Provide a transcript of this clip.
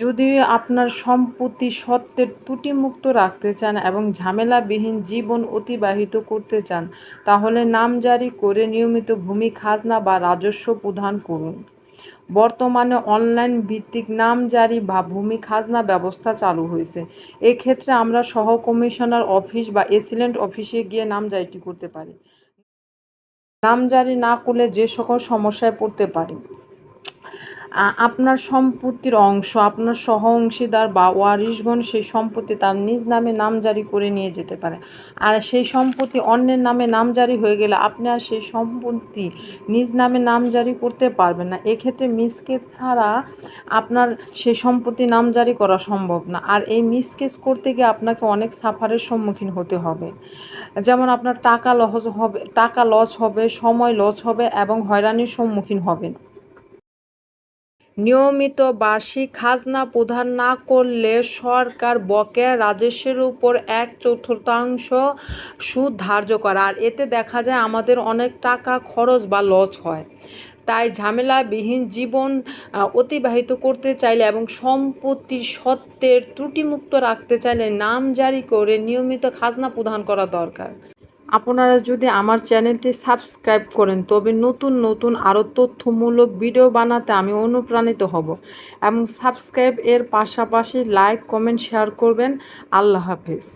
যদি আপনার সম্পত্তি স্বত্বের ত্রুটিমুক্ত রাখতে চান এবং ঝামেলাবিহীন জীবন অতিবাহিত করতে চান, তাহলে নামজারি করে নিয়মিত ভূমি খাজনা বা রাজস্ব প্রদান করুন। বর্তমানে অনলাইন ভিত্তিক নামজারি বা ভূমি খাজনা ব্যবস্থা চালু হয়েছে। এক্ষেত্রে আমরা সহ কমিশনার অফিস বা এসিলেন্ট অফিসে গিয়ে নামজারিটি করতে পারি। নামজারি না করলে যে সকল সমস্যায় পড়তে পারি: আপনার সম্পত্তির অংশ আপনার সহ অংশীদার বা ওয়ারিশগণ সেই সম্পত্তি তার নিজ নামে নামজারি করে নিয়ে যেতে পারে। আর সেই সম্পত্তি অন্যের নামে নামজারি হয়ে গেলে আপনি আর সেই সম্পত্তি নিজ নামে নামজারি করতে পারবেন না। এক্ষেত্রে মিসকেস ছাড়া আপনার সেই সম্পত্তি নামজারি করা সম্ভব না। আর এই মিসকেস করতে গিয়ে আপনাকে অনেক সাফারের সম্মুখীন হতে হবে। যেমন আপনার টাকা লস হবে, সময় লস হবে এবং হয়রানির সম্মুখীন হবেন। নিয়মিত বার্ষিক খাজনা প্রদান না করলে সরকার বকেয়া রাজস্বের উপর 1/4 সুদ ধার্য করে। আর এতে দেখা যায় আমাদের অনেক টাকা খরচ বা লস হয়। তাই ঝামেলাবিহীন জীবন অতিবাহিত করতে চাইলে এবং সম্পত্তির স্বত্বের ত্রুটিমুক্ত রাখতে চাইলে নামজারি করে নিয়মিত খাজনা প্রদান করা দরকার। আপনারা যদি আমার চ্যানেলটি সাবস্ক্রাইব করেন তবে নতুন নতুন আরও তথ্যমূলক ভিডিও বানাতে আমি অনুপ্রাণিত হব। এবং সাবস্ক্রাইব এর পাশাপাশি লাইক, কমেন্ট, শেয়ার করবেন। আল্লাহ হাফেজ।